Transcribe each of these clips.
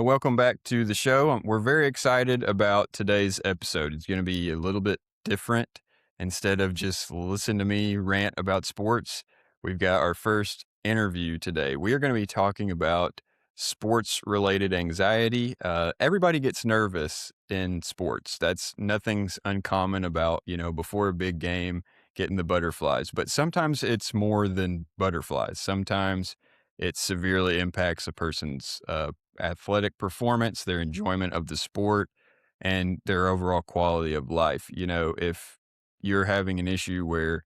Welcome back to the show. We're very excited about today's episode. It's going to be a little bit different. Instead of just listen to me rant about sports, we've got our first interview today. We are going to be talking about sports related anxiety. Everybody gets nervous in sports. That's nothing's uncommon about, before a big game, getting the butterflies. But sometimes it's more than butterflies. Sometimes it severely impacts a person's athletic performance, their enjoyment of the sport, and their overall quality of life. If you're having an issue where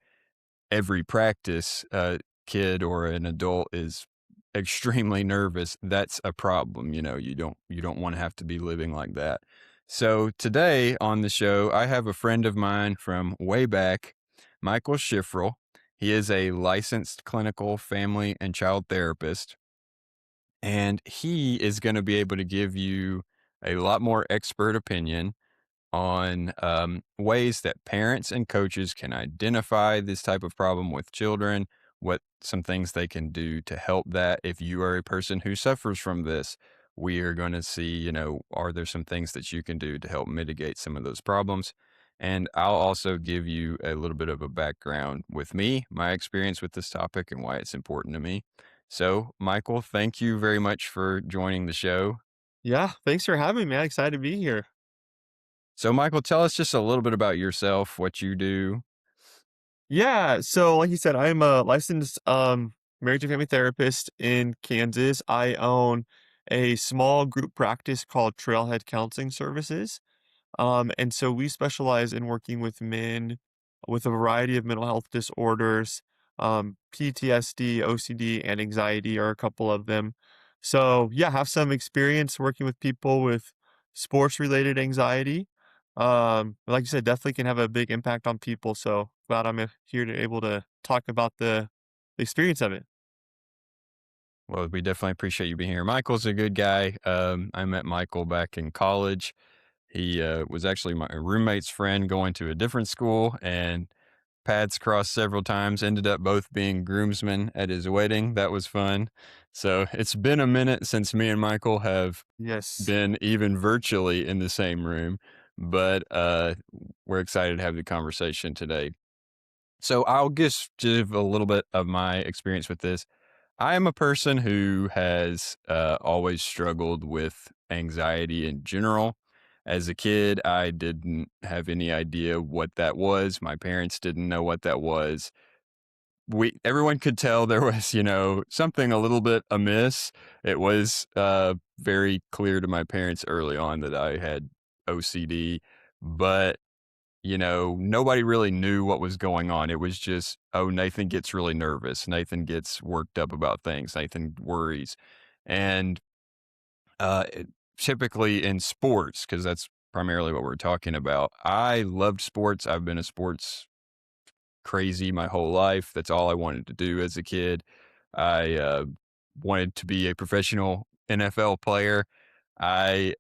every practice, a kid or an adult is extremely nervous, that's a problem. You don't want to have to be living like that. So today on the show, I have a friend of mine from way back, Michael Schiferl. He is a licensed clinical family and child therapist, and he is going to be able to give you a lot more expert opinion on ways that parents and coaches can identify this type of problem with children, what some things they can do to help that. If you are a person who suffers from this, we are going to see, are there some things that you can do to help mitigate some of those problems? And I'll also give you a little bit of a background with me, my experience with this topic, and why it's important to me. So, Michael, thank you very much for joining the show. Yeah, thanks for having me. I'm excited to be here. So, Michael, tell us just a little bit about yourself, what you do. Yeah, so like you said, I'm a licensed marriage and family therapist in Kansas. I own a small group practice called Trailhead Counseling Services. And so we specialize in working with men with a variety of mental health disorders. PTSD, OCD, and anxiety are a couple of them. So yeah, have some experience working with people with sports related anxiety. But like you said, definitely can have a big impact on people. So glad I'm here to able to talk about the experience of it. Well, we definitely appreciate you being here. Michael's a good guy. I met Michael back in college. He was actually my roommate's friend going to a different school, and paths crossed several times, ended up both being groomsmen at his wedding. That was fun. So it's been a minute since me and Michael have Yes. been even virtually in the same room, but we're excited to have the conversation today. So I'll just give a little bit of my experience with this. I am a person who has always struggled with anxiety in general. As a kid, I didn't have any idea what that was. My parents didn't know what that was. Everyone could tell there was, something a little bit amiss. It was very clear to my parents early on that I had OCD, but nobody really knew what was going on. It was just, oh, Nathan gets really nervous. Nathan gets worked up about things. Nathan worries. And it- typically in sports, because that's primarily what we're talking about, I loved sports. I've been a sports crazy my whole life. That's all I wanted to do as a kid. I wanted to be a professional NFL player. I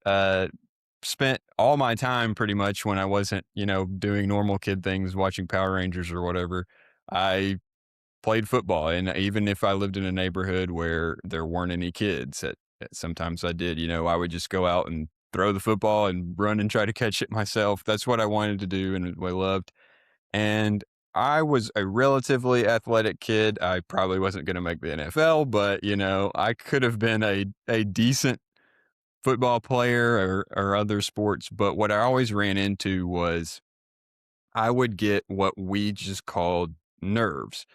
spent all my time pretty much when I wasn't, doing normal kid things, watching Power Rangers or whatever. I played football. And even if I lived in a neighborhood where there weren't any kids, sometimes I did, I would just go out and throw the football and run and try to catch it myself. That's what I wanted to do and what I loved. And I was a relatively athletic kid. I probably wasn't going to make the NFL, but I could have been a decent football player or other sports. But what I always ran into was I would get what we just called nerves.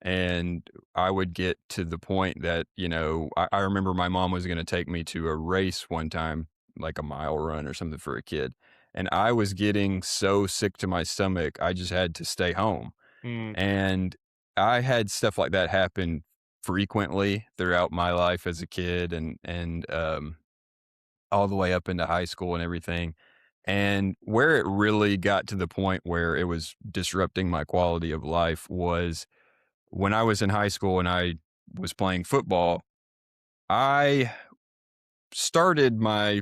And I would get to the point that, I remember my mom was going to take me to a race one time, like a mile run or something for a kid. And I was getting so sick to my stomach, I just had to stay home. Mm, And I had stuff like that happen frequently throughout my life as a kid and all the way up into high school and everything. And where it really got to the point where it was disrupting my quality of life was when I was in high school and I was playing football. I started my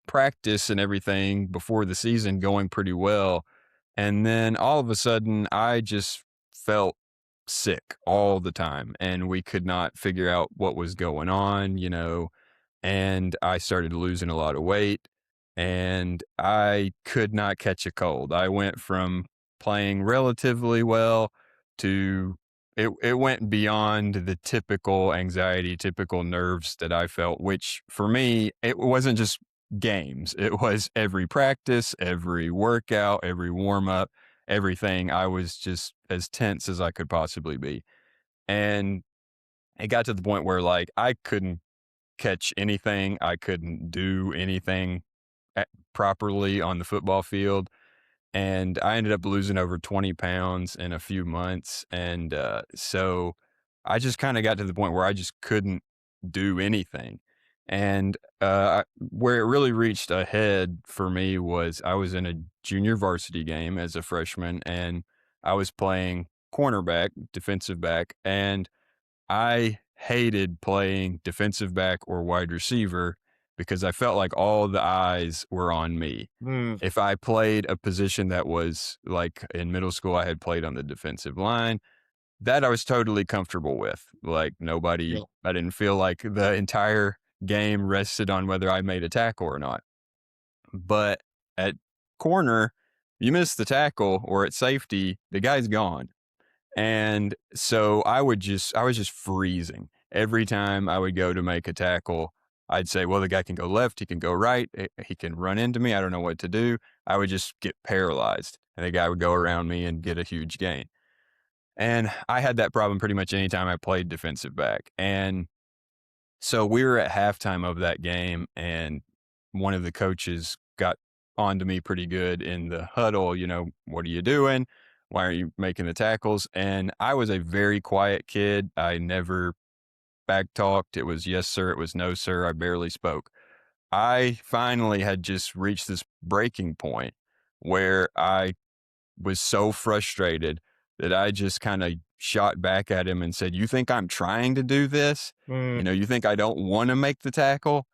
practice and everything before the season going pretty well. And then all of a sudden, I just felt sick all the time. And we could not figure out what was going on. and I started losing a lot of weight, and I could not catch a cold. I went from playing relatively well to it went beyond the typical anxiety, typical nerves that I felt, which for me, it wasn't just games. It was every practice, every workout, every warm up, everything. I was just as tense as I could possibly be. And it got to the point where like I couldn't catch anything. I couldn't do anything properly on the football field. And I ended up losing over 20 pounds in a few months. And so I just kind of got to the point where I just couldn't do anything. And where it really reached a head for me was I was in a junior varsity game as a freshman, and I was playing cornerback, defensive back, and I hated playing defensive back or wide receiver because I felt like all the eyes were on me. Mm, If I played a position that was like in middle school, I had played on the defensive line, that I was totally comfortable with. Like yeah. I didn't feel like the entire game rested on whether I made a tackle or not. But at corner, you miss the tackle or at safety, the guy's gone. And so I was just freezing. Every time I would go to make a tackle, I'd say, well, the guy can go left, he can go right, he can run into me. I don't know what to do. I would just get paralyzed, and the guy would go around me and get a huge gain. And I had that problem pretty much anytime I played defensive back. And so we were at halftime of that game, and one of the coaches got onto me pretty good in the huddle. What are you doing? Why aren't you making the tackles? And I was a very quiet kid. I never back talked. It was yes, sir. It was no, sir. I barely spoke. I finally had just reached this breaking point where I was so frustrated that I just kind of shot back at him and said, "You think I'm trying to do this? Mm, You think I don't want to make the tackle?"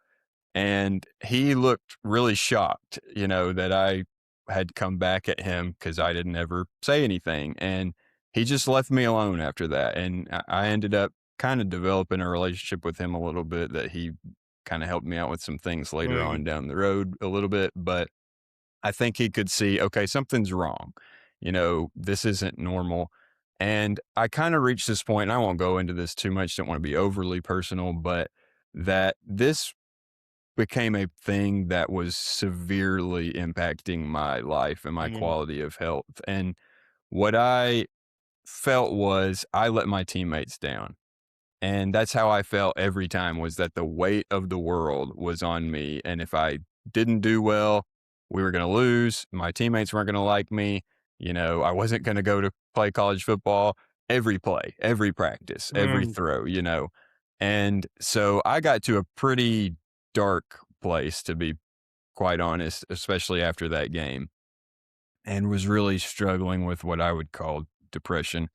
And he looked really shocked, that I had come back at him because I didn't ever say anything. And he just left me alone after that. And I ended up kind of developing a relationship with him a little bit, that he kind of helped me out with some things later mm, on down the road a little bit. But I think he could see, okay, something's wrong. This isn't normal. And I kind of reached this point, and I won't go into this too much, don't want to be overly personal, but that this became a thing that was severely impacting my life and my mm, quality of health. And what I felt was I let my teammates down. And that's how I felt every time, was that the weight of the world was on me. And if I didn't do well, we were going to lose. My teammates weren't going to like me. I wasn't going to go to play college football every play, every practice, every mm, throw. And so I got to a pretty dark place, to be quite honest, especially after that game, and was really struggling with what I would call depression.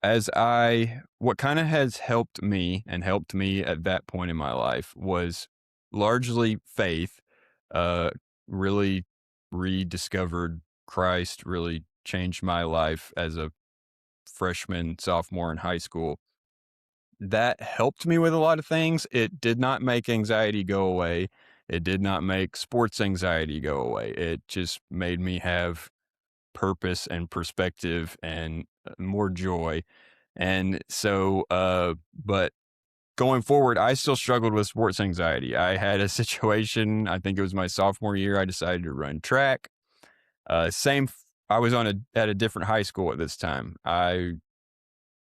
What kind of has helped me and helped me at that point in my life was largely faith. Uh, really rediscovered Christ, really changed my life as a freshman, sophomore in high school. That helped me with a lot of things. It did not make anxiety go away. It did not make sports anxiety go away. It just made me have purpose and perspective and more joy. And so, but going forward, I still struggled with sports anxiety. I had a situation, I think it was my sophomore year, I decided to run track. I was at a different high school at this time. I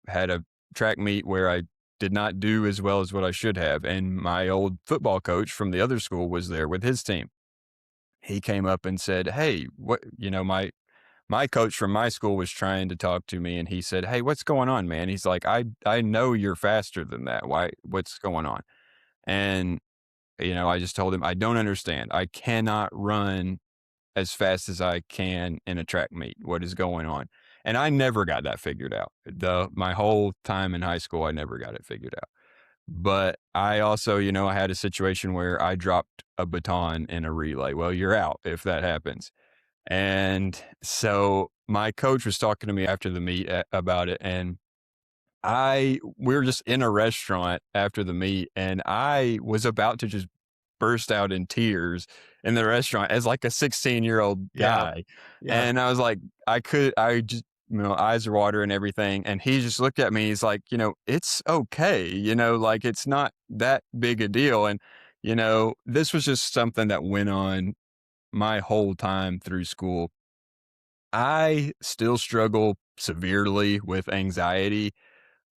had a track meet where I did not do as well as what I should have. And my old football coach from the other school was there with his team. He came up and said, "Hey, my coach from my school was trying to talk to me, and he said, "Hey, what's going on, man?" He's like, I know you're faster than that. What's going on?" And, I just told him, "I don't understand. I cannot run as fast as I can in a track meet. What is going on?" And I never got that figured out. My whole time in high school, I never got it figured out. But I also, I had a situation where I dropped a baton in a relay. Well, you're out if that happens. And so my coach was talking to me after the meet about it. And we were just in a restaurant after the meet, and I was about to just burst out in tears in the restaurant as like a 16-year-old Yeah. guy. Yeah. And I was like, I just, eyes are water and everything. And he just looked at me. He's like, it's okay. Like it's not that big a deal. And, this was just something that went on my whole time through school. I still struggle severely with anxiety.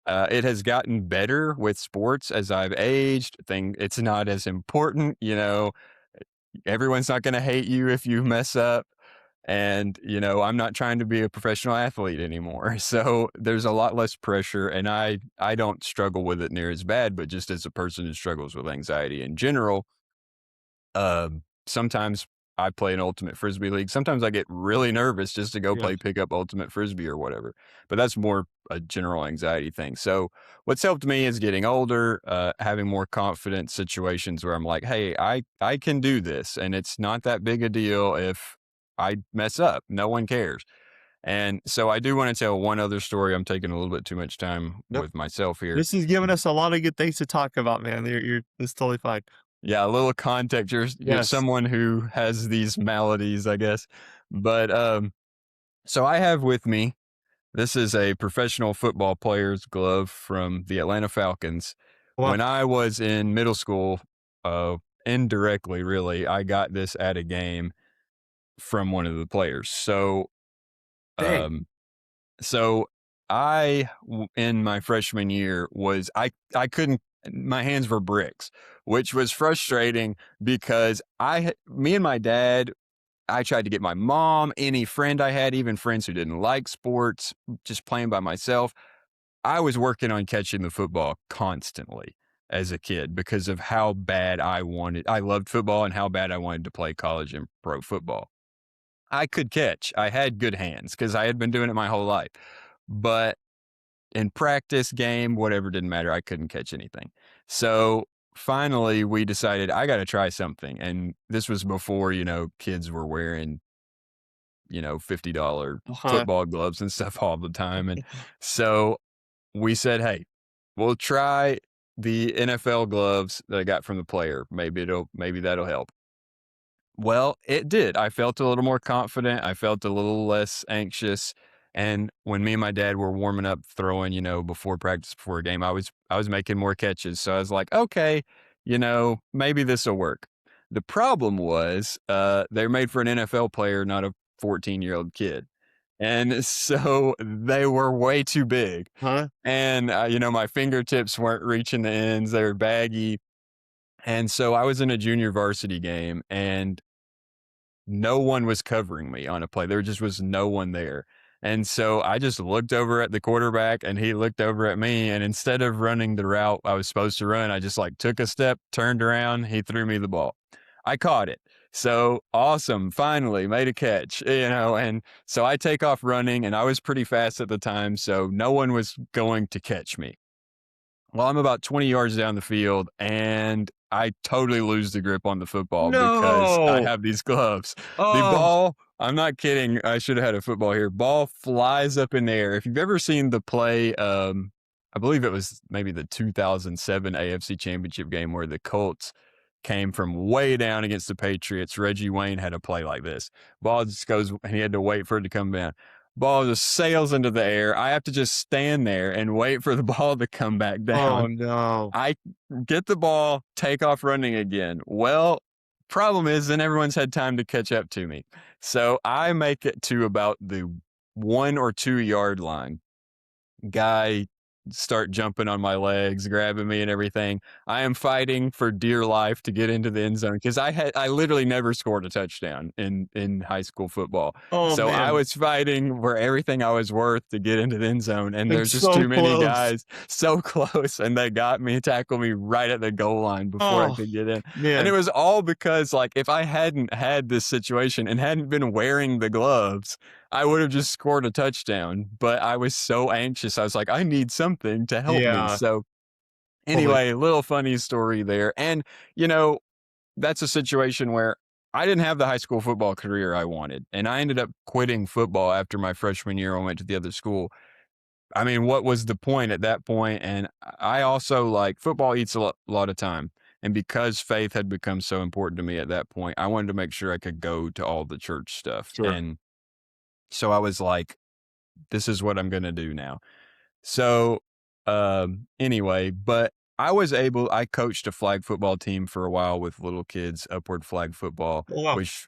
It has gotten better with sports as I've aged. It's not as important, everyone's not going to hate you if you mess up. And, I'm not trying to be a professional athlete anymore. So there's a lot less pressure. And I don't struggle with it near as bad, but just as a person who struggles with anxiety in general, sometimes I play an ultimate frisbee league. Sometimes I get really nervous just to go Yeah. play pickup ultimate frisbee or whatever. But that's more a general anxiety thing. So what's helped me is getting older, having more confident situations where I'm like, hey, I can do this, and it's not that big a deal if I mess up. No one cares. And so I do want to tell one other story. I'm taking a little bit too much time Nope. with myself here. This is giving us a lot of good things to talk about, man. You're it's totally fine. Yeah, a little context. You're Yes. someone who has these maladies, I guess. But so I have with me, this is a professional football player's glove from the Atlanta Falcons. Wow. When I was in middle school, indirectly, really, I got this at a game from one of the players. Dang. Um, so in my freshman year I couldn't, my hands were bricks, which was frustrating because me and my dad, I tried to get my mom, any friend I had, even friends who didn't like sports, just playing by myself. I was working on catching the football constantly as a kid because of how bad I loved football and how bad I wanted to play college and pro football. I could catch. I had good hands because I had been doing it my whole life. But in practice, game, whatever, didn't matter. I couldn't catch anything. So finally, we decided I got to try something. And this was before, kids were wearing, $50 Uh-huh. football gloves and stuff all the time. And so we said, hey, we'll try the NFL gloves that I got from the player. Maybe that'll help. Well, it did. I felt a little more confident. I felt a little less anxious. And when me and my dad were warming up, throwing, before practice, before a game, I was making more catches. So I was like, okay, maybe this will work. The problem was, they're made for an NFL player, not a 14-year-old kid. And so they were way too big. Huh? And, my fingertips weren't reaching the ends. They were baggy. And so I was in a junior varsity game, and no one was covering me on a play. There just was no one there. And so I just looked over at the quarterback and he looked over at me. And instead of running the route I was supposed to run, I just like took a step, turned around, he threw me the ball. I caught it. So awesome. Finally made a catch, and so I take off running, and I was pretty fast at the time. So no one was going to catch me. Well, I'm about 20 yards down the field, and I totally lose the grip on the football because I No. have these gloves. The Oh. ball, I'm not kidding. I should have had a football here. Ball flies up in the air. If you've ever seen the play, I believe it was maybe the 2007 AFC Championship game where the Colts came from way down against the Patriots. Reggie Wayne had a play like this. Ball just goes, and he had to wait for it to come down. Ball just sails into the air. I have to just stand there and wait for the ball to come back Oh, down. no. I get the ball, take off running again. Well, problem is then everyone's had time to catch up to me. So I make it to about the 1 or 2 yard line. Guy start jumping on my legs, grabbing me and everything. I am fighting for dear life to get into the end zone because I literally never scored a touchdown in high school football. Oh, So I man. was fighting for everything I was worth to get into the end zone, and there's It's just so too many close. guys so close, and they tackled me right at the goal line before I Oh, could get in. And it man. was all because like if I hadn't had this situation and hadn't been wearing the gloves, I would have just scored a touchdown, but I was so anxious. I was like, I need something to help me. Yeah. So Totally. anyway, little funny story there. And, you know, that's a situation where I didn't have the high school football career I wanted. And I ended up quitting football after my freshman year. I went to the other school. I mean, what was the point at that point? And I also like football eats a lot of time. And because faith had become so important to me at that point, I wanted to make sure I could go to all the church stuff. Sure. And so I was like, this is what I'm going to do now. So, anyway, but I coached a flag football team for a while with little kids, upward flag football, Oh, wow. which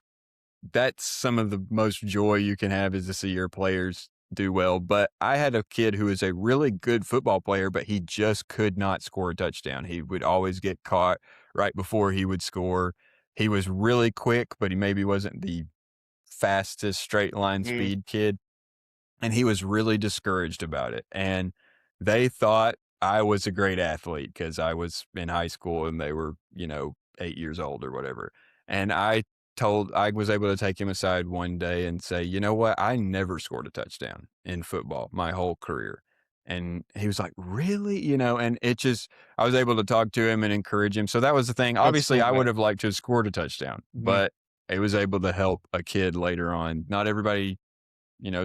that's some of the most joy you can have is to see your players do well. But I had a kid who was a really good football player, but he just could not score a touchdown. He would always get caught right before he would score. He was really quick, but he maybe wasn't the fastest straight line Mm, speed kid. And he was really discouraged about it. And they thought I was a great athlete because I was in high school and they were, 8 years old or whatever. And I was able to take him aside one day and say, you know what? I never scored a touchdown in football my whole career. And he was like, really? And I was able to talk to him and encourage him. So that was the thing. that's Obviously, so I would good. have liked to have scored a touchdown, Mhm. but it was able to help a kid later on. Not everybody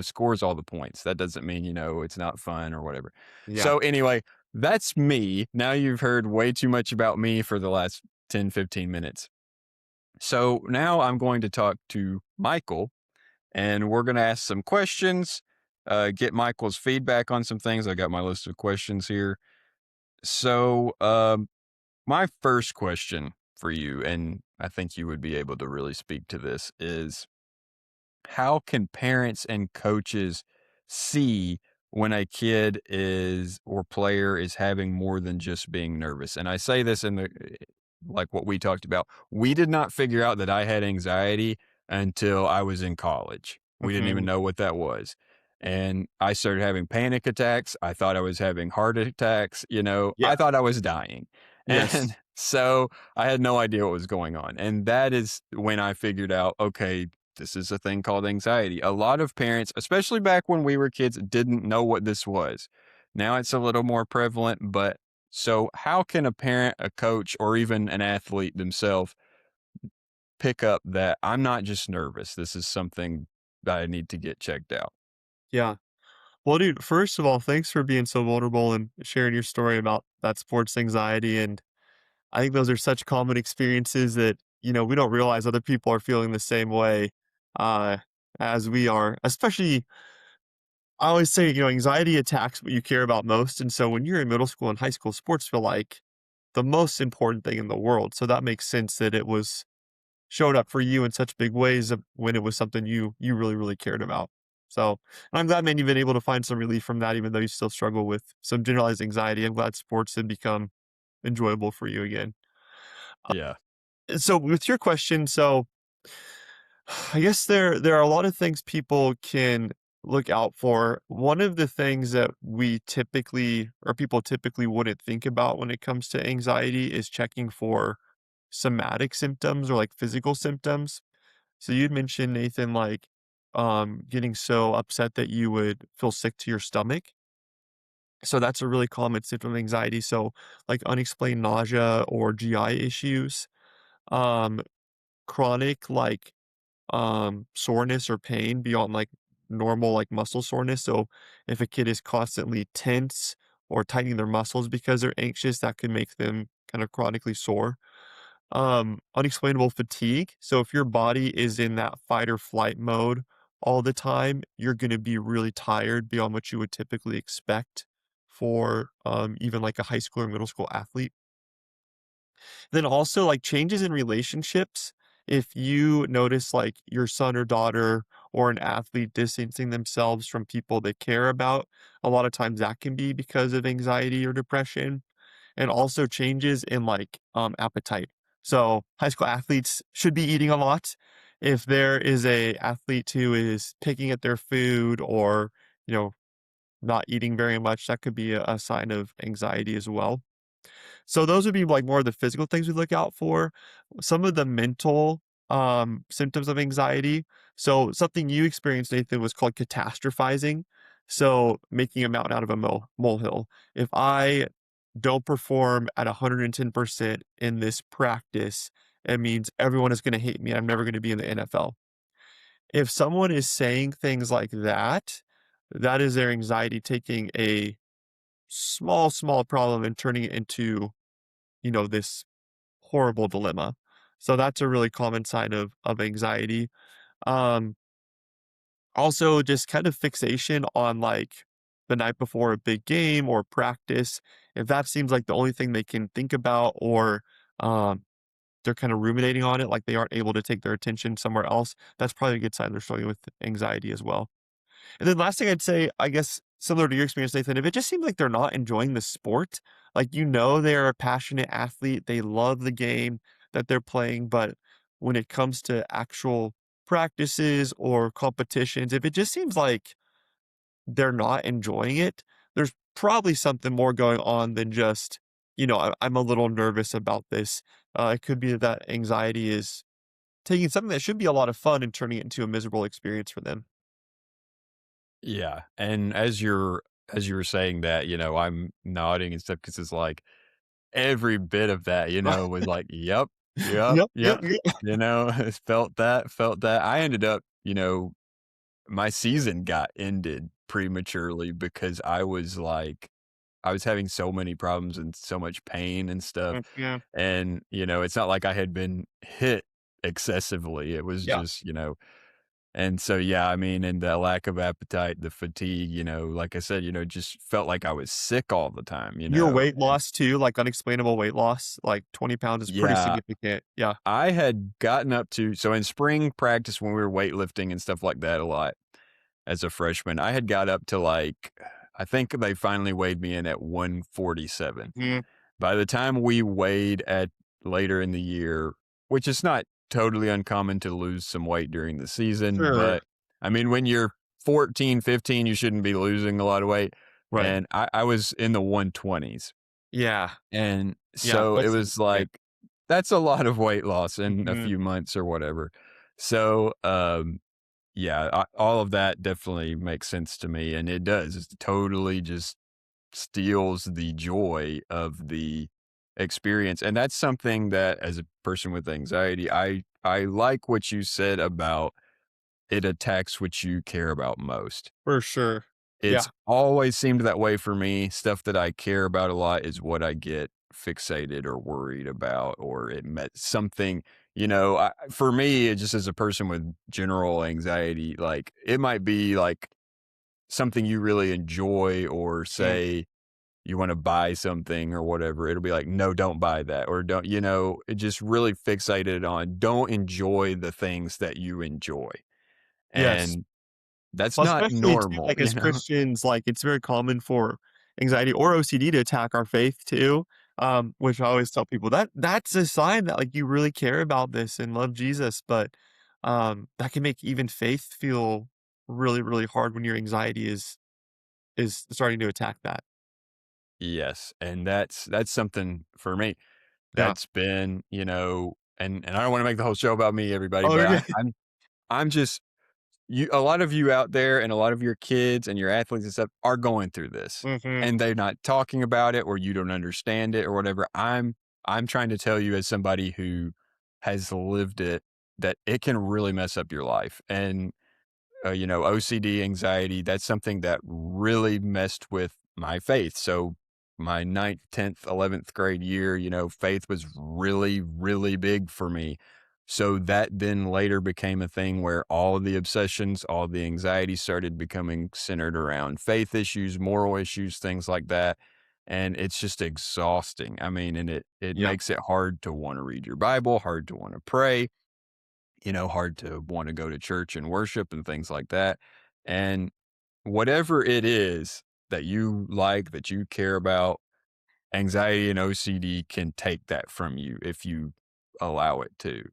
scores all the points. That doesn't mean, it's not fun or whatever. Yeah. So anyway, that's me. Now you've heard way too much about me for the last 10, 15 minutes. So now I'm going to talk to Michael and we're going to ask some questions, get Michael's feedback on some things. I got my list of questions here. So, my first question for you, and I think you would be able to really speak to this, is how can parents and coaches see when a kid is or player is having more than just being nervous? And I say this in the like what we talked about. We did not figure out that I had anxiety until I was in college. We didn't even Mhm. know what that was. And I started having panic attacks. I thought I was having heart attacks. Yeah. I thought I was dying. And Yes. so I had no idea what was going on. And that is when I figured out, okay, this is a thing called anxiety. A lot of parents, especially back when we were kids, didn't know what this was. Now it's a little more prevalent, but so how can a parent, a coach, or even an athlete themselves pick up that I'm not just nervous? This is something that I need to get checked out. Yeah. Well, dude, first of all, thanks for being so vulnerable and sharing your story about that sports anxiety. And I think those are such common experiences that, we don't realize other people are feeling the same way uh, as we are. Especially, I always say, anxiety attacks what you care about most. And so when you're in middle school and high school, sports feel like the most important thing in the world. So that makes sense that it was showed up for you in such big ways when it was something you really, really cared about. So, and I'm glad, man, you've been able to find some relief from that, even though you still struggle with some generalized anxiety. I'm glad sports have become enjoyable for you again. Yeah. So, with your question, so I guess there are a lot of things people can look out for. One of the things that we typically or people typically wouldn't think about when it comes to anxiety is checking for somatic symptoms or like physical symptoms. So you'd mentioned, Nathan, like, getting so upset that you would feel sick to your stomach. So that's a really common symptom of anxiety. So like unexplained nausea or GI issues, um, chronic like soreness or pain beyond like normal like muscle soreness. So if a kid is constantly tense or tightening their muscles because they're anxious, that could make them kind of chronically sore. Unexplainable fatigue. So if your body is in that fight or flight mode all the time, you're going to be really tired beyond what you would typically expect for even like a high school or middle school athlete. Then also like changes in relationships. If you notice like your son or daughter or an athlete distancing themselves from people they care about, a lot of times that can be because of anxiety or depression, and also changes in like appetite. So high school athletes should be eating a lot. If there is a athlete who is picking at their food or, you know, not eating very much, that could be a sign of anxiety as well. So those would be like more of the physical things we look out for. Some of the mental symptoms of anxiety. So something you experienced, Nathan, was called catastrophizing. So making a mountain out of a molehill. If I don't perform at 110% in this practice, it means everyone is going to hate me. I'm never going to be in the NFL. If someone is saying things like that, that is their anxiety taking a small, small problem and turning it into, this horrible dilemma. So that's a really common sign of anxiety. Um, Also just kind of fixation on like the night before a big game or practice. If that seems like the only thing they can think about, or um, they're kind of ruminating on it, like they aren't able to take their attention somewhere else, that's probably a good sign they're struggling with anxiety as well. And then last thing I'd say, I guess similar to your experience, Nathan, if it just seems like they're not enjoying the sport, like they're a passionate athlete, they love the game that they're playing, but when it comes to actual practices or competitions, if it just seems like they're not enjoying it, there's probably something more going on than just, I'm a little nervous about this. It could be that anxiety is taking something that should be a lot of fun and turning it into a miserable experience for them. Yeah, and as you were saying that, I'm nodding and stuff because it's like every bit of that, was like, "Yep, yep, Yep, yep, yep," yep. felt that, felt that. I ended up, my season got ended prematurely because I was having so many problems and so much pain and stuff, Yeah. and, it's not like I had been hit excessively, it was Yeah. just, and so, yeah, I mean, and the lack of appetite, the fatigue, like I said, just felt like I was sick all the time, Your weight loss too, like unexplainable weight loss, like 20 pounds is pretty Yeah, significant. Yeah. I had gotten up to so in spring practice when we were weightlifting and stuff like that a lot as a freshman, I had got up to, like I think they finally weighed me in at 147. Mhm. By the time we weighed at later in the year, which is not totally uncommon to lose some weight during the season, Sure. but, I mean, when you're 14, 15, you shouldn't be losing a lot of weight, Right. and I was in the 120s, Yeah. and Yeah, so it that's was significant. like, that's a lot of weight loss in a Mhm. few months or whatever. So, yeah, all of that definitely makes sense to me, and it does. It totally just steals the joy of the experience, and that's something that as a person with anxiety, I like what you said about it attacks what you care about most. For sure. It's Yeah. always seemed that way for me. Stuff that I care about a lot is what I get fixated or worried about, or it met something, for me, it just as a person with general anxiety, like it might be like something you really enjoy, or Mm. say you want to buy something or whatever. It'll be like, no, don't buy that. Or don't, it just really fixated on don't enjoy the things that you enjoy. Yes. And that's Well, not especially too, normal, like, as Christians, like, it's very common for anxiety or OCD to attack our faith too, which I always tell people that's a sign that, like, you really care about this and love Jesus, but, that can make even faith feel really, really hard when your anxiety is starting to attack that. Yes, and that's something for me Yeah. that's been, and I don't wanna make the whole show about me, everybody, Oh, but you're I good. I'm just a lot of you out there and a lot of your kids and your athletes and stuff are going through this, Mhm. and they're not talking about it, or you don't understand it or whatever. I'm trying to tell you as somebody who has lived it, that it can really mess up your life, and OCD, anxiety, that's something that really messed with my faith. So my ninth, 10th, 11th grade year, faith was really, really big for me. So that then later became a thing where all the obsessions, all the anxiety started becoming centered around faith issues, moral issues, things like that. And it's just exhausting. I mean, and it Yeah. makes it hard to want to read your Bible, hard to want to pray, hard to want to go to church and worship and things like that. And whatever it is that you like, that you care about, anxiety and OCD can take that from you if you allow it to.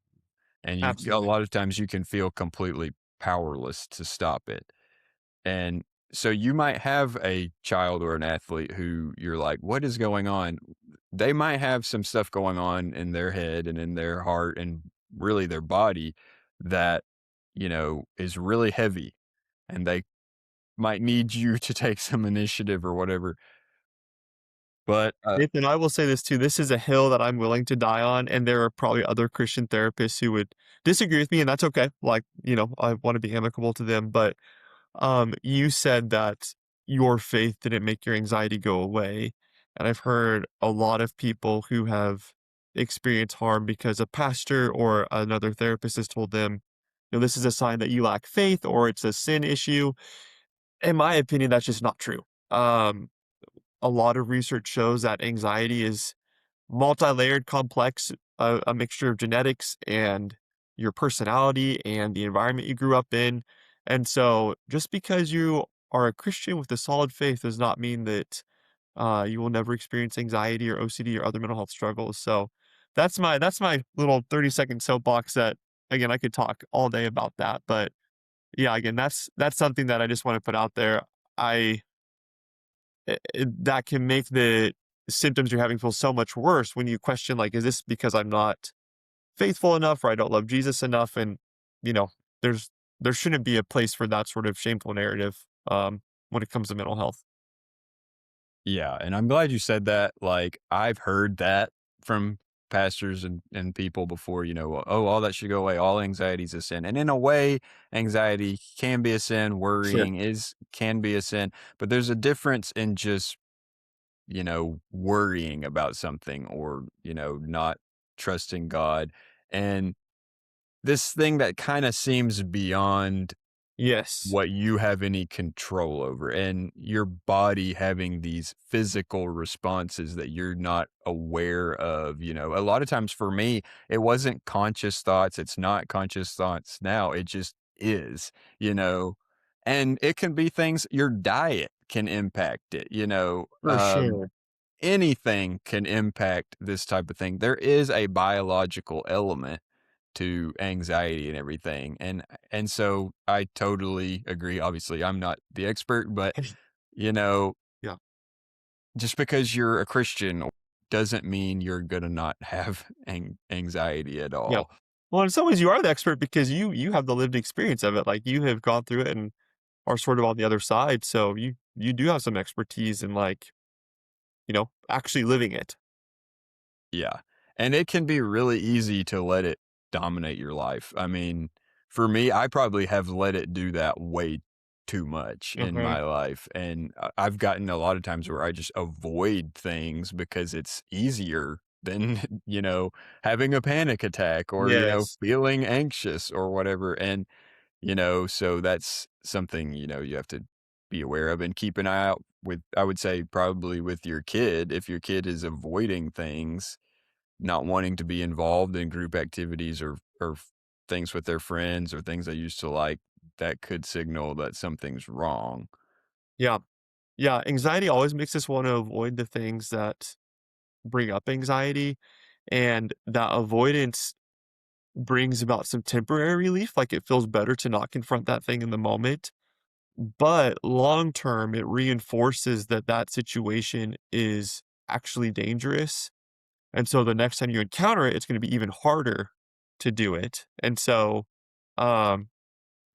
And a Absolutely. lot of times you can feel completely powerless to stop it. And so you might have a child or an athlete who you're like, what is going on? They might have some stuff going on in their head and in their heart and really their body that, is really heavy, and they might need you to take some initiative or whatever. But Nathan, I will say this too, this is a hill that I'm willing to die on, and there are probably other Christian therapists who would disagree with me, and that's okay. Like, I wanna be amicable to them, but You said that your faith didn't make your anxiety go away, and I've heard a lot of people who have experienced harm because a pastor or another therapist has told them, this is a sign that you lack faith or it's a sin issue. In my opinion, that's just not true. Um, a lot of research shows that anxiety is multi-layered, complex, a mixture of genetics and your personality and the environment you grew up in. And so just because you are a Christian with a solid faith does not mean that you will never experience anxiety or OCD or other mental health struggles. So that's my little 30-second soapbox that again I could talk all day about that. But yeah, again, that's something that I just want to put out there. I that can make the symptoms you're having feel so much worse when you question, like, is this because I'm not faithful enough or I don't love Jesus enough? And, you know, there's there shouldn't be a place for that sort of shameful narrative when it comes to mental health. Yeah, and I'm glad you said that. Like, I've heard that from pastors and people before, oh, all that should go away. All anxiety is a sin. And in a way, anxiety can be a sin. Sure. Worrying can be a sin. But there's a difference in just, worrying about something or, not trusting God. And this thing that kind of seems beyond Yes. what you have any control over and your body having these physical responses that you're not aware of. A lot of times for me it wasn't conscious thoughts, it's not conscious thoughts now, it just is, you know and it can be things, your diet can impact it, For sure. anything can impact this type of thing. There is a biological element to anxiety and everything. And so I totally agree. Obviously, I'm not the expert, but you know, Yeah. just because you're a Christian doesn't mean you're gonna not have anxiety at Yeah. all. Well, in some ways you are the expert because you have the lived experience of it. Like you have gone through it and are sort of on the other side. So you do have some expertise in like, actually living it. Yeah. And it can be really easy to let it dominate your life. I mean, for me, I probably have let it do that way too much in Okay. my life. And I've gotten a lot of times where I just avoid things because it's easier than, having a panic attack or, Yes. feeling anxious or whatever. And, so that's something, you have to be aware of and keep an eye out with, I would say, probably with your kid. If your kid is avoiding things, not wanting to be involved in group activities or things with their friends or things they used to like, that could signal that something's wrong. Yeah. Yeah, anxiety always makes us wanna avoid the things that bring up anxiety, and that avoidance brings about some temporary relief, like, it feels better to not confront that thing in the moment, but long term, it reinforces that that situation is actually dangerous, and so the next time you encounter it, it's gonna be even harder to do it, and so, um,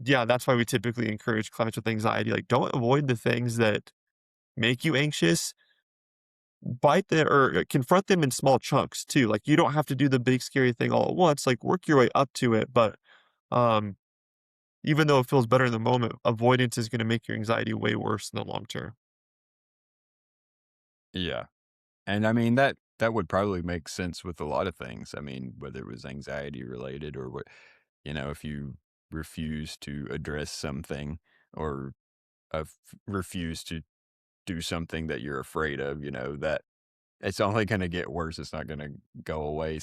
yeah, that's why we typically encourage clients with anxiety, like, don't avoid the things that make you anxious. Bite them or confront them in small chunks too, like, you don't have to do the big scary thing all at once, like, work your way up to it, but, um, even though it feels better in the moment, avoidance is gonna make your anxiety way worse in the long term. Yeah. And I mean, that would probably make sense with a lot of things. I mean, whether it was anxiety related or what, if you refuse to address something or refuse to do something that you're afraid of, that it's only going to get worse. It's not going to go away.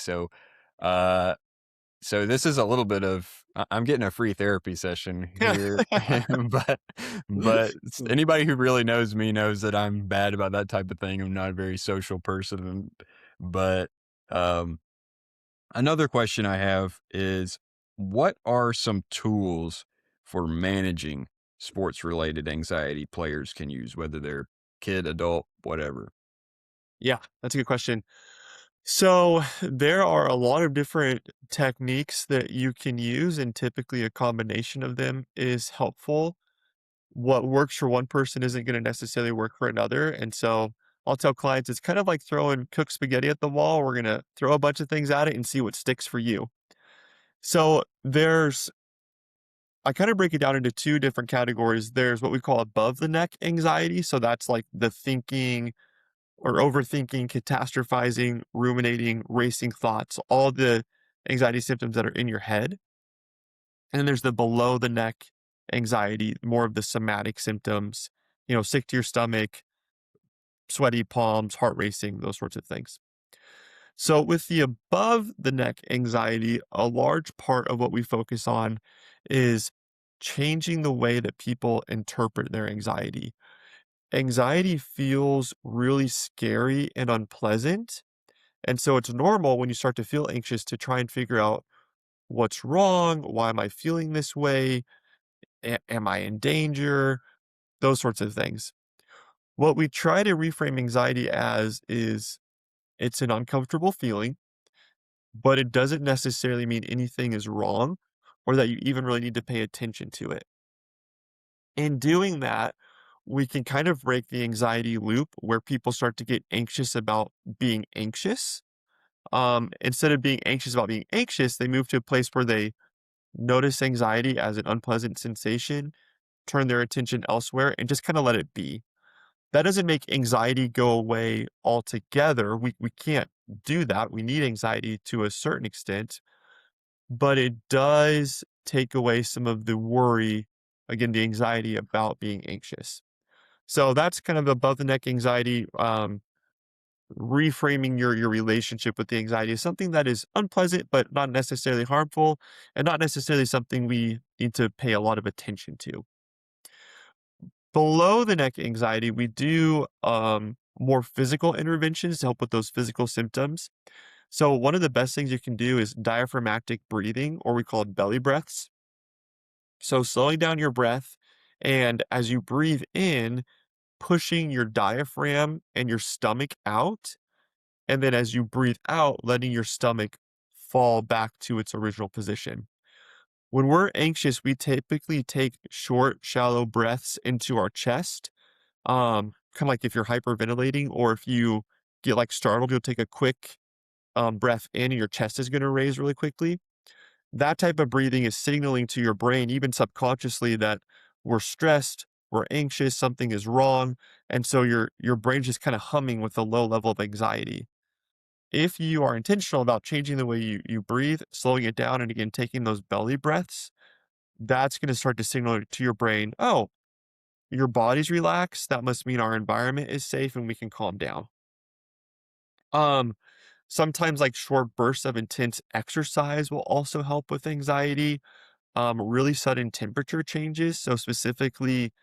Uh, So this is a little bit of I'm getting a free therapy session here, but anybody who really knows me knows that I'm bad about that type of thing. I'm not a very social person, but um, another question I have is, what are some tools for managing sports related anxiety players can use, whether they're kid, adult, whatever? Yeah, that's a good question. So, there are a lot of different techniques that you can use, and typically a combination of them is helpful. What works for one person isn't gonna necessarily work for another, and so I'll tell clients it's kind of like throwing cooked spaghetti at the wall. We're gonna throw a bunch of things at it and see what sticks for you. So, there's I kind of break it down into two different categories. There's what we call above the neck anxiety. So that's like the thinking or overthinking, catastrophizing, ruminating, racing thoughts, all the anxiety symptoms that are in your head. And then there's the below the neck anxiety, more of the somatic symptoms, sick to your stomach, sweaty palms, heart racing, those sorts of things. So, with the above the neck anxiety, a large part of what we focus on is changing the way that people interpret their anxiety. Anxiety feels really scary and unpleasant. And so, it's normal when you start to feel anxious to try and figure out what's wrong? Why am I feeling this way? Am I in danger? Those sorts of things. What we try to reframe anxiety as is it's an uncomfortable feeling, but it doesn't necessarily mean anything is wrong or that you even really need to pay attention to it. In doing that, we can kind of break the anxiety loop where people start to get anxious about being anxious. Instead of being anxious about being anxious, they move to a place where they notice anxiety as an unpleasant sensation, turn their attention elsewhere, and just kind of let it be. That doesn't make anxiety go away altogether. We can't do that. We need anxiety to a certain extent, but it does take away some of the worry, again, the anxiety about being anxious. So that's kind of above the neck anxiety. Reframing your relationship with the anxiety is something that is unpleasant, but not necessarily harmful, and not necessarily something we need to pay a lot of attention to. Below the neck anxiety, we do more physical interventions to help with those physical symptoms. So one of the best things you can do is diaphragmatic breathing, or we call it belly breaths. So slowing down your breath, and as you breathe in, pushing your diaphragm and your stomach out, and then as you breathe out, letting your stomach fall back to its original position. When we're anxious, we typically take short, shallow breaths into our chest. Kind of like if you're hyperventilating or if you get like startled, you'll take a quick breath in and your chest is going to raise really quickly. That type of breathing is signaling to your brain, even subconsciously, that we're stressed, we're anxious, something is wrong. And so your brain's just kind of humming with a low level of anxiety. If you are intentional about changing the way you breathe, slowing it down, and again, taking those belly breaths, that's going to start to signal to your brain, oh, your body's relaxed. That must mean our environment is safe and we can calm down. Um, Sometimes like short bursts of intense exercise will also help with anxiety. Really sudden temperature changes, so specifically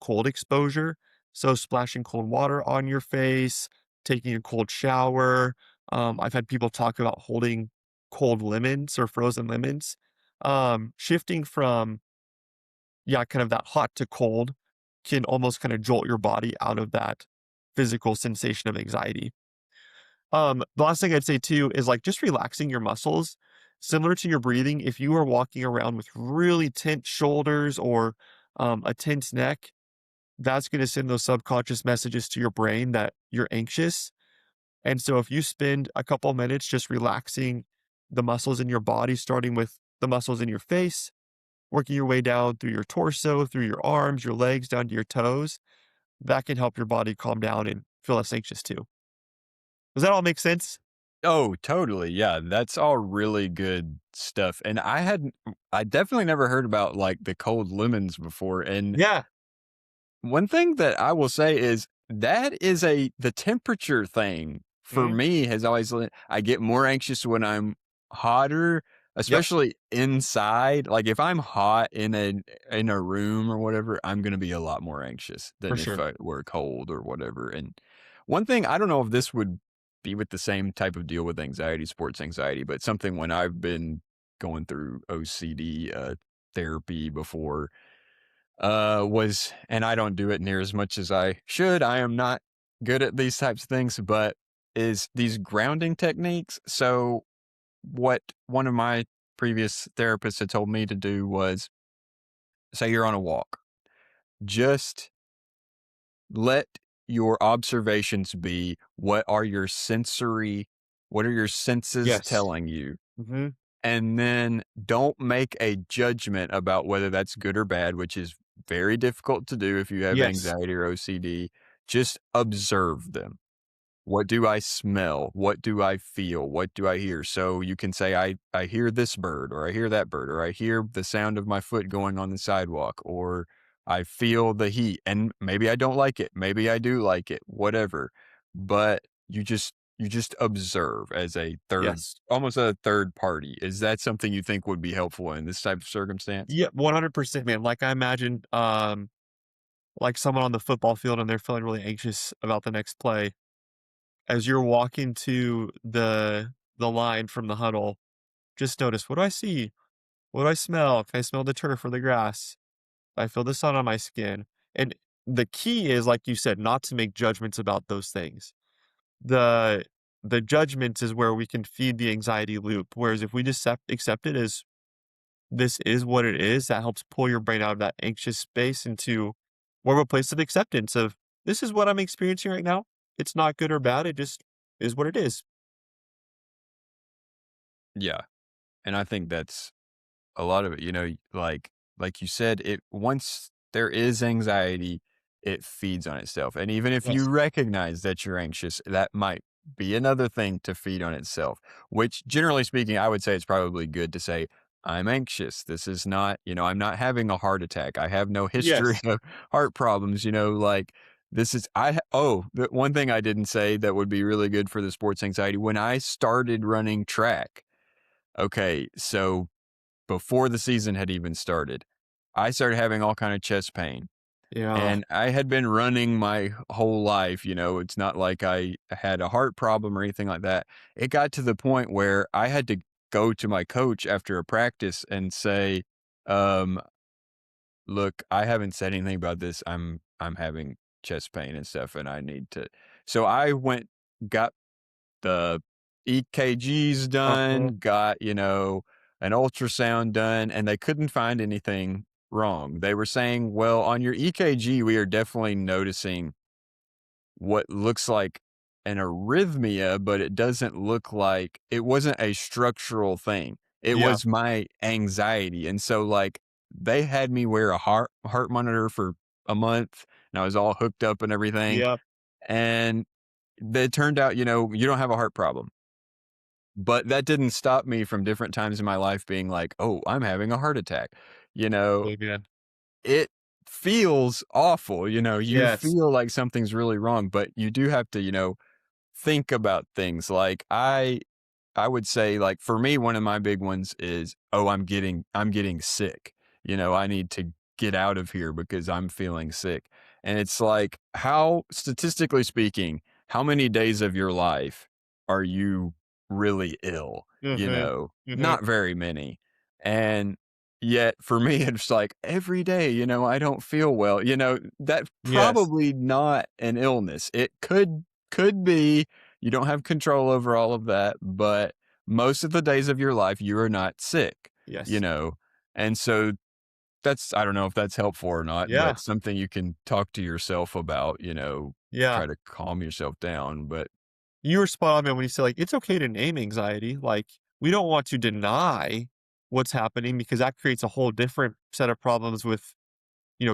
cold exposure. So splashing cold water on your face, taking a cold shower. I've had people talk about holding cold lemons or frozen lemons. Shifting from, yeah, kind of that hot to cold can almost kind of jolt your body out of that physical sensation of anxiety. The last thing I'd say too is like just relaxing your muscles. Similar to your breathing, if you are walking around with really tense shoulders or a tense neck, that's going to send those subconscious messages to your brain that you're anxious. And so if you spend a couple minutes just relaxing the muscles in your body, starting with the muscles in your face, working your way down through your torso, through your arms, your legs, down to your toes, that can help your body calm down and feel less anxious too. Does that all make sense? Oh, totally. Yeah, that's all really good stuff. And I definitely never heard about like the cold lemons before. And Yeah. one thing that I will say is that is the temperature thing for Mhm. me has always I get more anxious when I'm hotter, Yep. especially inside. Like if I'm hot in a room or whatever, I'm gonna be a lot more anxious For than if sure. I were cold or whatever. And one thing, I don't know if this would be with the same type of deal with anxiety, sports anxiety, but something when I've been going through OCD therapy before was and I don't do it near as much as I should. I am not good at these types of things, but is these grounding techniques. So what one of my previous therapists had told me to do was say you're on a walk. Just let your observations be what are your senses Yes. telling you? Mhm. and then don't make a judgment about whether that's good or bad, which is very difficult to do if you have Yes. anxiety or OCD. Just observe them. What do I smell? What do I feel? What do I hear? So you can say, I hear this bird, or I hear that bird, or I hear the sound of my foot going on the sidewalk, or I feel the heat. And maybe I don't like it. Maybe I do like it, whatever. But you just observe as a third, Yes. almost a third party. Is that something you think would be helpful in this type of circumstance? Yeah, 100%, man. Like I imagine, like someone on the football field and they're feeling really anxious about the next play. As you're walking to the line from the huddle, just notice, what do I see? What do I smell? Can I smell the turf or the grass? I feel the sun on my skin. And the key is, like you said, not to make judgments about those things. The the judgment is where we can feed the anxiety loop. Whereas if we just accept it as this is what it is, that helps pull your brain out of that anxious space into more of a place of acceptance of this is what I'm experiencing right now. It's not good or bad. It just is what it is. Yeah. And I think that's a lot of it, like you said, it once there is anxiety, it feeds on itself. And even if you Yes. recognize that you're anxious, that might be another thing to feed on itself, which generally speaking, I would say it's probably good to say, I'm anxious. This is not, I'm not having a heart attack. I have no history Yes. of heart problems, like this is, the one thing I didn't say that would be really good for the sports anxiety when I started running track. Okay. So before the season had even started, I started having all kind of chest pain, Yeah. and I had been running my whole life, it's not like I had a heart problem or anything like that. It got to the point where I had to go to my coach after a practice and say, um, "Look, I haven't said anything about this. I'm having chest pain and stuff, and I need to." So I went, got the EKGs Uh-huh. done, got, an ultrasound done, and they couldn't find anything wrong. They were saying, well, on your EKG, we are definitely noticing what looks like an arrhythmia, but it doesn't look like it wasn't a structural thing. It Yeah. was my anxiety. And so, like, they had me wear a heart monitor for a month, and I was all hooked up and everything. Yeah. And it turned out, you don't have a heart problem. But that didn't stop me from different times in my life being like, "Oh, I'm having a heart attack." You know, Really, man. it feels awful, you Yes. feel like something's really wrong, but you do have to, think about things. Like I would say, like, for me, one of my big ones is, "Oh, I'm getting sick." I need to get out of here because I'm feeling sick. And it's like, how statistically speaking, how many days of your life are you really ill? Mhm. Mhm. Not very many. And yet for me, it's like every day, I don't feel well. That's Yes. probably not an illness. It could be, you don't have control over all of that, but most of the days of your life, you are not sick, you Yes. know? And so I don't know if that's helpful or not, Yeah. but something you can talk to yourself about, Yeah. try to calm yourself down. But You were spot on, man, when you say, like, it's okay to name anxiety. Like, we don't want to deny what's happening because that creates a whole different set of problems with,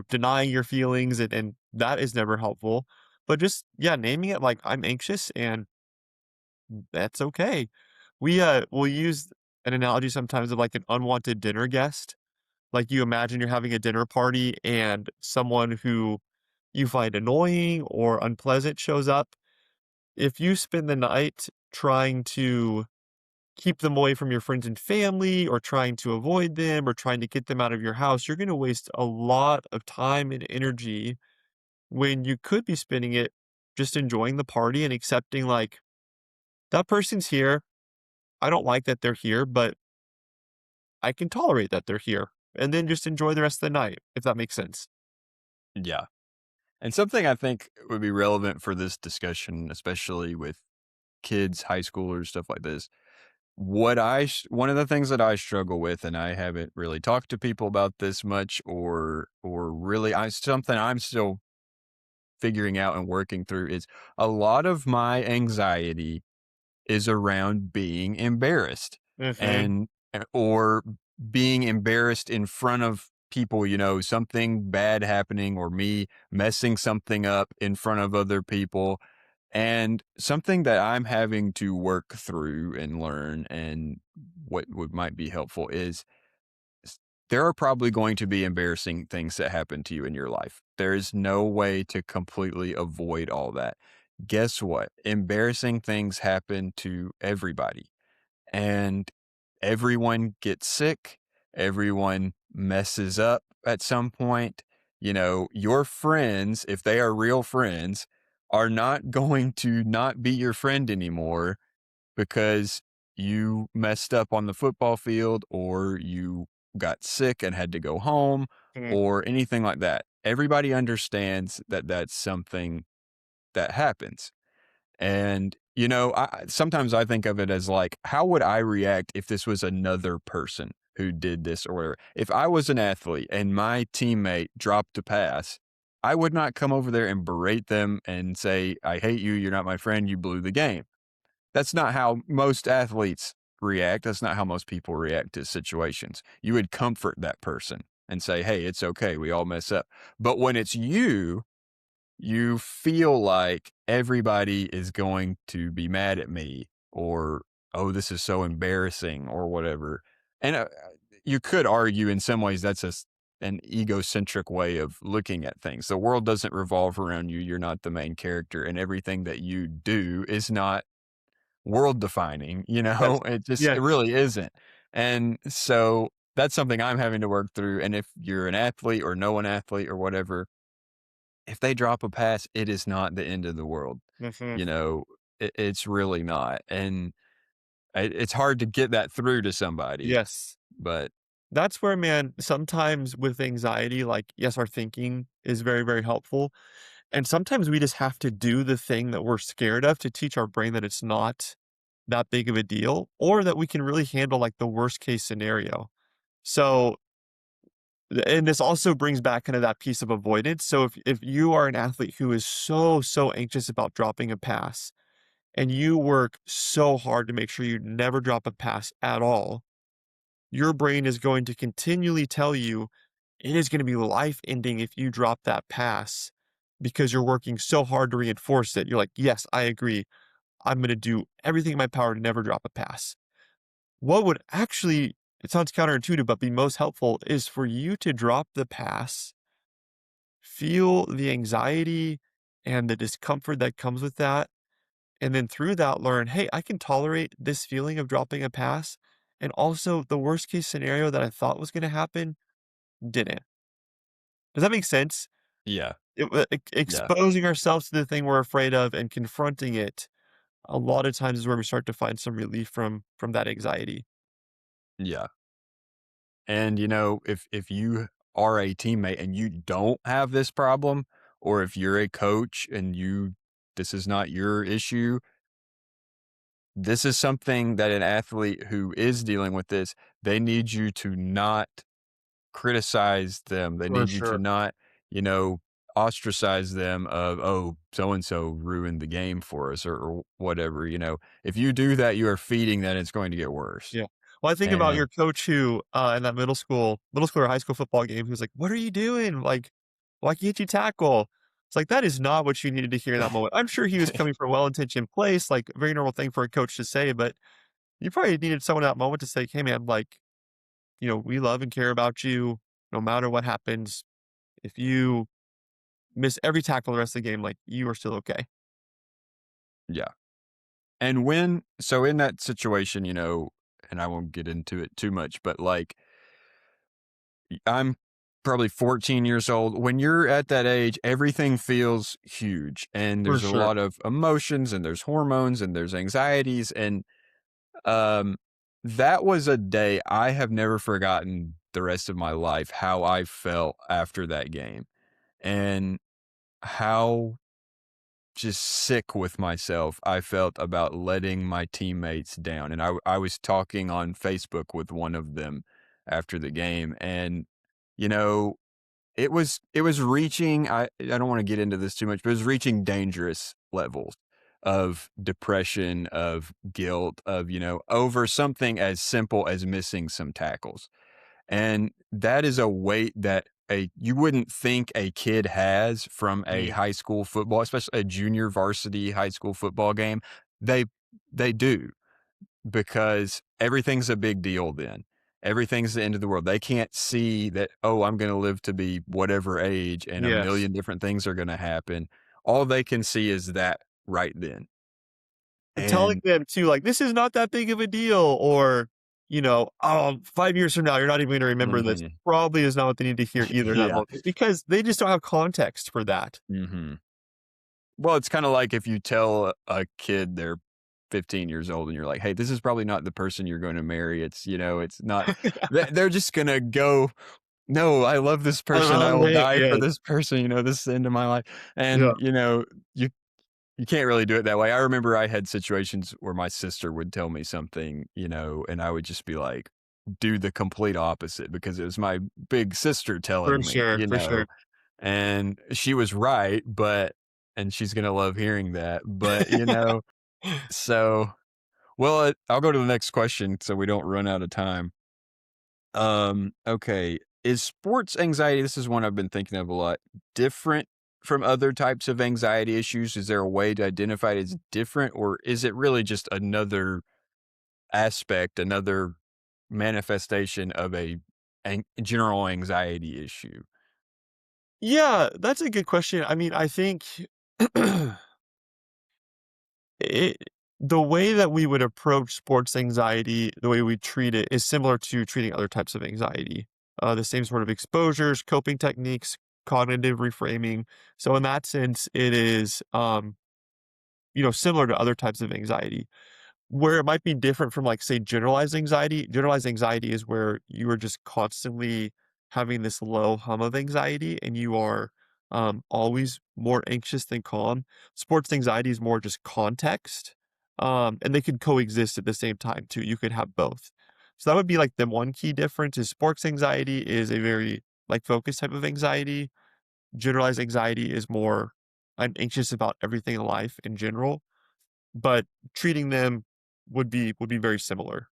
denying your feelings, and that is never helpful. But just, yeah, naming it like, "I'm anxious," and that's okay. We'll use an analogy sometimes of, like, an unwanted dinner guest. Like, you imagine you're having a dinner party and someone who you find annoying or unpleasant shows up. If you spend the night trying to keep them away from your friends and family or trying to avoid them or trying to get them out of your house, you're gonna waste a lot of time and energy when you could be spending it just enjoying the party and accepting, like, "That person's here. I don't like that they're here, but I can tolerate that they're here," and then just enjoy the rest of the night, if that makes sense. yeah. And something I think would be relevant for this discussion, especially with kids, high schoolers, stuff like this. One of the things that I struggle with, and I haven't really talked to people about this much, or really, something I'm still figuring out and working through, is a lot of my anxiety is around being embarrassed. Mhm. And or being embarrassed in front of people, something bad happening or me messing something up in front of other people. And something that I'm having to work through and learn, and what would might be helpful is s- there are probably going to be embarrassing things that happen to you in your life. There is no way to completely avoid all that. Guess what? Embarrassing things happen to everybody, and everyone gets sick. Everyone messes up at some point. Your friends, if they are real friends, are not going to not be your friend anymore because you messed up on the football field or you got sick and had to go home Mhm. or anything like that. Everybody understands that that's something that happens. And, sometimes I think of it as like, how would I react if this was another person who did this or whatever? If I was an athlete and my teammate dropped a pass, I would not come over there and berate them and say, I hate you. You're not my friend. You blew the game. That's not how most athletes react. That's not how most people react to situations. You would comfort that person and say, hey, it's okay. We all mess up. But when it's you feel like everybody is going to be mad at me or, oh, this is so embarrassing or whatever. And you could argue in some ways that's an egocentric way of looking at things. The world doesn't revolve around you. You're not the main character, and everything that you do is not world defining. Yes. It Yes. really isn't. And so that's something I'm having to work through. And if you're an athlete or know an athlete or whatever, if they drop a pass, it is not the end of the world. Mhm. You know, it's really not, and it's hard to get that through to somebody, Yes. but That's where, man, sometimes with anxiety, like, yes, our thinking is very, very helpful. And sometimes we just have to do the thing that we're scared of to teach our brain that it's not that big of a deal, or that we can really handle like the worst case scenario. So, and this also brings back kind of that piece of avoidance. So if you are an athlete who is so anxious about dropping a pass and you work so hard to make sure you never drop a pass at all, your brain is going to continually tell you it is going to be life ending if you drop that pass because you're working so hard to reinforce it. You're like, yes, I agree. I'm going to do everything in my power to never drop a pass. What would actually, it sounds counterintuitive, but be most helpful is for you to drop the pass, feel the anxiety and the discomfort that comes with that. And then through that, learn, hey, I can tolerate this feeling of dropping a pass. And also, the worst case scenario that I thought was going to happen didn't. Does that make sense? yeah, yeah, Exposing ourselves to the thing we're afraid of and confronting it a lot of times is where we start to find some relief from that anxiety. yeah. And, if you are a teammate and you don't have this problem, or if you're a coach and this is not your issue, this is something that an athlete who is dealing with this, they need you to not criticize them. They For need you to sure. not, you know, ostracize them of, oh, so and so ruined the game for us or whatever. If you do that, you are feeding that it's going to get worse. Yeah. Well, I think about And your coach who, in that middle school or high school football game, who's like, "What are you doing? Like, why can't you tackle?" It's like, that is not what you needed to hear in that moment. I'm sure he was coming from a well-intentioned place, like, a very normal thing for a coach to say, but you probably needed someone in that moment to say, "Hey, man, like, we love and care about you no matter what happens. If you miss every tackle the rest of the game, like, you are still okay." yeah. And so in that situation, and I won't get into it too much, but like I'm probably 14 years old. When you're at that age, everything feels huge and For there's a sure. lot of emotions and there's hormones and there's anxieties. And Um, that was a day I have never forgotten the rest of my life, how I felt after that game and how just sick with myself I felt about letting my teammates down. And I was talking on Facebook with one of them after the game, and you know, it was reaching, I don't want to get into this too much, but it was reaching dangerous levels. of depression, of guilt, of, over something as simple as missing some tackles. And that is a weight that you wouldn't think a kid has from a Mm. high school football, especially a junior varsity high school football game. They they do, because everything's a big deal then. Everything's the end of the world. They can't see that, oh, I'm gonna live to be whatever age and a Yes. million different things are gonna happen. All they can see is that right then. And telling And them too, like, "This is not that big of a deal," or, "Oh, 5 years from now, you're not even gonna remember this." mhm. Probably is not what they need to hear either in that Yeah. moment, because they just don't have context for that. Mhm. Well, it's kinda like if you tell a kid they're 15 years old and you're like, "Hey, this is probably not the person you're gonna marry." It's not they're just gonna go, "No, I love this person. I will die for Yes. this person, this is the end of my life." Yeah, And, you you can't really do it that way. I remember I had situations where my sister would tell me something, and I would just be like, do the complete opposite because it was my big sister for telling me, sure, for sure. and she was right, and she's gonna love hearing that. But, so, well, I'll go to the next question so we don't run out of time. Okay. Is sports anxiety, this is one I've been thinking of a lot, different from other types of anxiety issues? Is there a way to identify it as different, or is it really just another aspect, another manifestation of a general anxiety issue? Yeah, that's a good question. I mean, I think it the way that we would approach sports anxiety, the way we treat it is similar to treating other types of anxiety. The same sort of exposures, coping techniques, cognitive reframing. So in that sense, it is similar to other types of anxiety. Where it might be different from, like, say, generalized anxiety is where you are just constantly having this low hum of anxiety and you are, always more anxious than calm. Sports anxiety is more just context, and they could coexist at the same time too. You could have both. So that would be, like, the one key difference is sports anxiety is a very, like, focused type of anxiety. Generalized anxiety is more, I'm anxious about everything in life in general, but treating them would be very similar.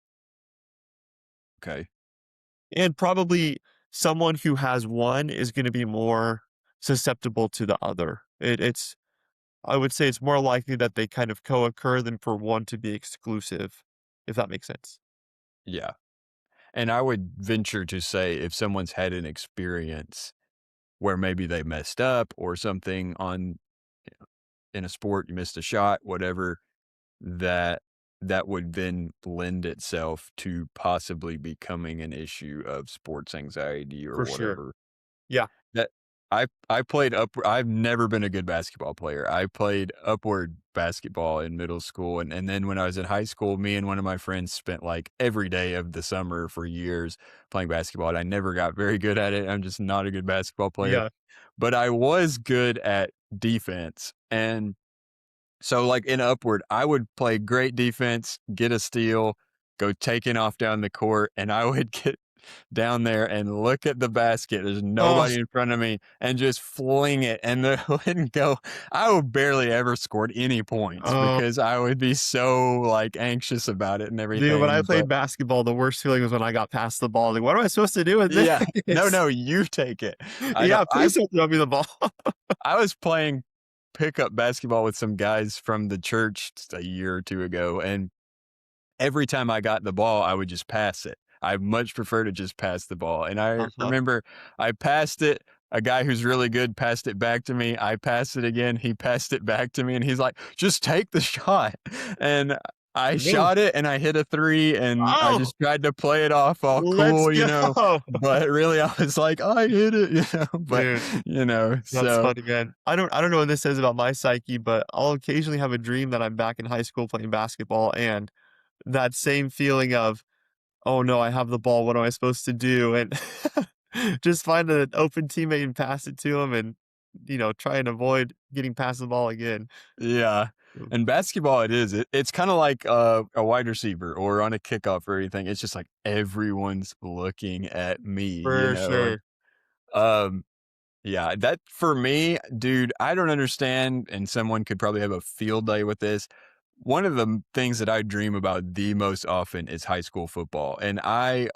Okay. And probably someone who has one is gonna be more susceptible to the other. It's I would say it's more likely that they kind of co-occur than for one to be exclusive, if that makes sense. Yeah. And I would venture to say if someone's had an experience where maybe they messed up or something in a sport, you missed a shot, whatever, that that would then lend itself to possibly becoming an issue of sports anxiety or For sure. whatever. Yeah, That I played up I've never been a good basketball player. I played upward basketball in middle school, and then when I was in high school, me and one of my friends spent, like, every day of the summer for years playing basketball, and I never got very good at it. I'm just not a good basketball player, yeah. but I was good at defense, and so, like, in Upward, I would play great defense, get a steal, go taking off down the court, and I would get down there and look at the basket, there's Oh, nobody in front of me, and just fling it, and the wouldn't go. I would barely ever scored any points oh, because I would be so, like, anxious about it and dude, when I everything, played but basketball, the worst feeling was when I got past the ball, like, "What am I supposed to do with yeah. No, this?" no, you take it. I don't Yeah, please don't throw me the ball. I was playing pickup basketball with some guys from the church a year or 2 ago, and every time I got the ball, I would just pass it. I much prefer to just pass the ball, and I Uh-huh. remember I passed it, a guy who's really good passed it back to me, I passed it again, he passed it back to me, and he's like, "Just take the shot," and I No. shot it, and I hit a 3, and I Oh, just tried to play it off all let's cool, go. but really I was like, "I hit it," but, Dude. That's so funny, man. I don't know what this says about my psyche, but I'll occasionally have a dream that I'm back in high school playing basketball, and that same feeling of, "Oh, no, I have the ball, what am I supposed to do?" And just find an open teammate and pass it to him and, try and avoid getting past the ball again. Yeah, Mm. and basketball it is. It's kinda like, a wide receiver or on a kickoff or anything. It's just like everyone's looking at me, For sure. Um Yeah, that for me, dude, I don't understand, and someone could probably have a field day with this. One of the things that I dream about the most often is high school football. And I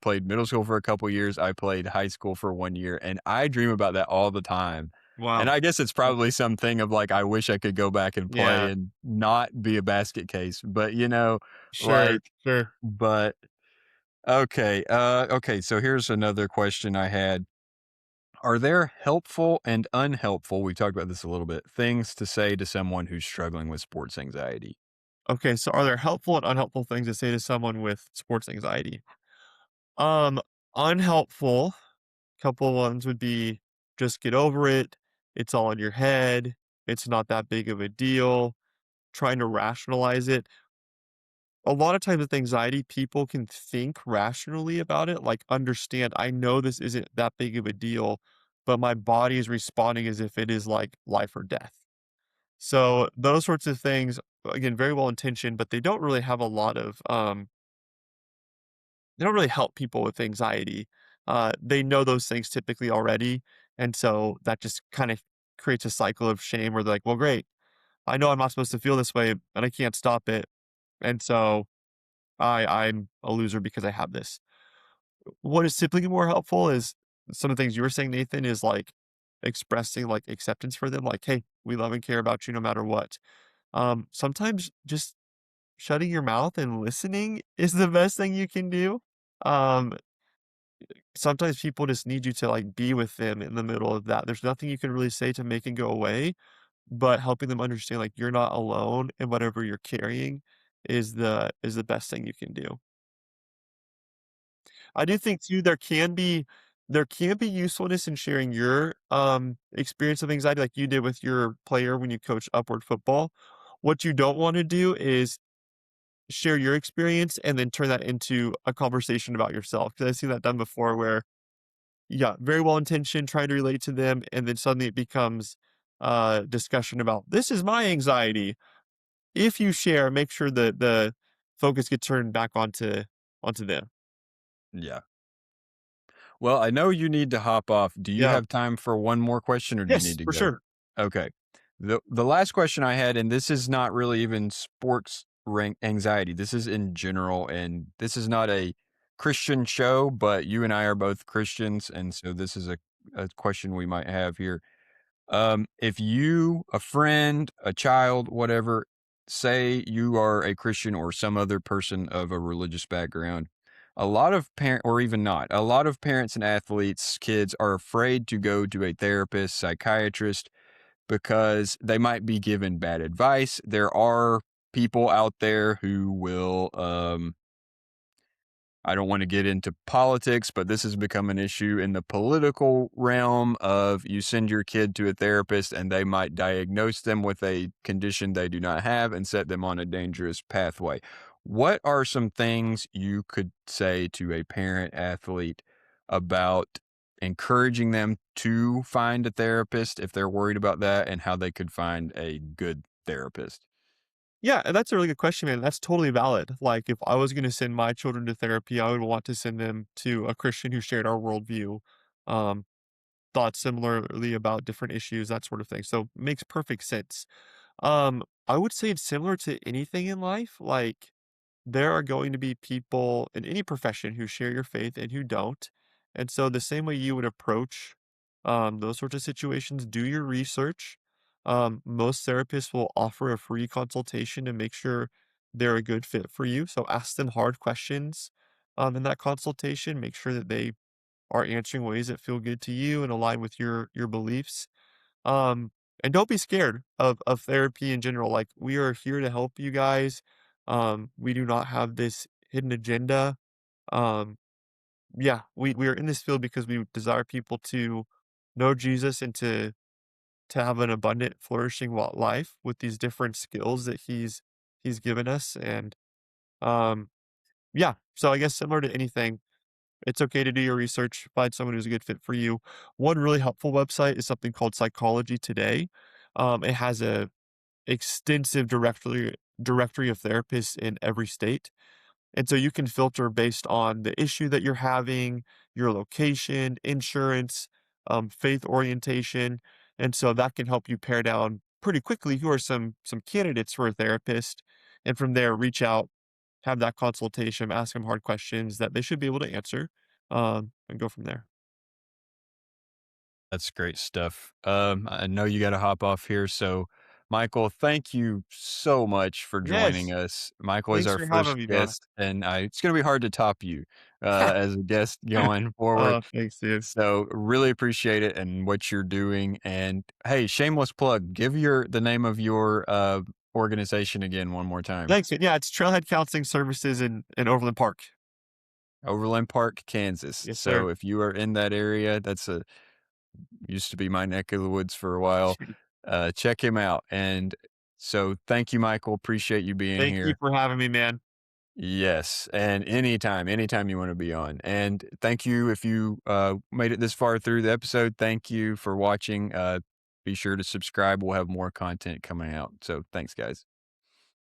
played middle school for a couple years, I played high school for 1 year, and I dream about that all the time. And Wow. I guess it's Wow. probably something of like, I wish I could go back and play Yeah. and not be a basket case. But, Sure. like, Sure. but okay, so here's another question I had. Are there helpful and unhelpful, we talked about this a little bit, things to say to someone who's struggling with sports anxiety? Okay. So are there helpful and unhelpful things to say to someone with sports anxiety? Um, Unhelpful couple ones would be just get over it. It's all in your head. It's not that big of a deal. Trying to rationalize it. A lot of times with anxiety, people can think rationally about it, like understand, I know this isn't that big of a deal, but my body is responding as if it is like life or death. So those sorts of things, again, very well intentioned, but they don't really help people with anxiety. They know those things typically already. And so that just kind of creates a cycle of shame where they're like, well, great. I know I'm not supposed to feel this way, and I can't stop it. And so I'm a loser because I have this. What is typically more helpful is some of the things you were saying, Nathan, is like expressing like acceptance for them, like, hey, we love and care about you no matter what. Sometimes just shutting your mouth and listening is the best thing you can do. Um, Sometimes people just need you to like be with them in the middle of that. There's nothing you can really say to make it go away, but helping them understand like you're not alone and whatever you're carrying is the best thing you can do. I do think too there can be usefulness in sharing your experience of anxiety like you did with your player when you coach upward football. What you don't want to do is share your experience and then turn that into a conversation about yourself. Because I've seen that done before where, yeah, very well intentioned, trying to relate to them, and then suddenly it becomes a discussion about this is my anxiety. If you share, make sure that the focus gets turned back onto them. Yeah. Well, I know you need to hop off. Do you Yeah. have time for one more question or do you Yes, need to for go? sure. Okay. The last question I had, and this is not really even sports rank anxiety. This is in general, and this is not a Christian show, but you and I are both Christians, and so this is a question we might have here. If you, a friend, a child, whatever, say you are a Christian or some other person of a religious background, a lot of parent or even not, a lot of parents and athletes, kids are afraid to go to a therapist, psychiatrist because they might be given bad advice. There are people out there who will I don't want to get into politics, but this has become an issue in the political realm of you send your kid to a therapist and they might diagnose them with a condition they do not have and set them on a dangerous pathway. What are some things you could say to a parent athlete about encouraging them to find a therapist if they're worried about that and how they could find a good therapist? Yeah, and that's a really good question, man. That's totally valid. Like, if I was going to send my children to therapy, I would want to send them to a Christian who shared our worldview, um, thought similarly about different issues, that sort of thing. So, makes perfect sense. I would say it's similar to anything in life. Like, there are going to be people in any profession who share your faith and who don't. And so the same way you would approach those sorts of situations, do your research. Most therapists will offer a free consultation to make sure they're a good fit for you. So ask them hard questions in that consultation. Make sure that they are answering ways that feel good to you and align with your beliefs. Um, and don't be scared of therapy in general. Like, we are here to help you guys. We do not have this hidden agenda. Um, yeah, we are in this field because we desire people to know Jesus and to have an abundant, flourishing life with these different skills that he's given us. And yeah, so I guess similar to anything, it's okay to do your research, find someone who's a good fit for you. One really helpful website is something called Psychology Today. It has a extensive directory of therapists in every state. And so you can filter based on the issue that you're having, your location, insurance. faith orientation, and so that can help you pare down pretty quickly who are some candidates for a therapist, and from there reach out, have that consultation, ask them hard questions that they should be able to answer, and go from there. That's great stuff. I know you got to hop off here. So, Michael, thank you so much for joining Yes, us. Michael is thanks our for first having me, man. guest, and it's going to be hard to top you as a guest going forward. Oh, thanks, dude. So, really appreciate it and what you're doing. And hey, shameless plug, give the name of your organization again one more time. Thanks, yeah, it's Trailhead Counseling Services in Overland Park. Overland Park, Kansas. Yes, So, sir. if you are in that area, that's a used to be my neck of the woods for a while. Check him out. And so thank you, Michael. Appreciate you being Thank you here. for having me, man. Yes. And anytime you want to be on. And thank you if you made it this far through the episode. Thank you for watching. Be sure to subscribe. We'll have more content coming out. So thanks, guys.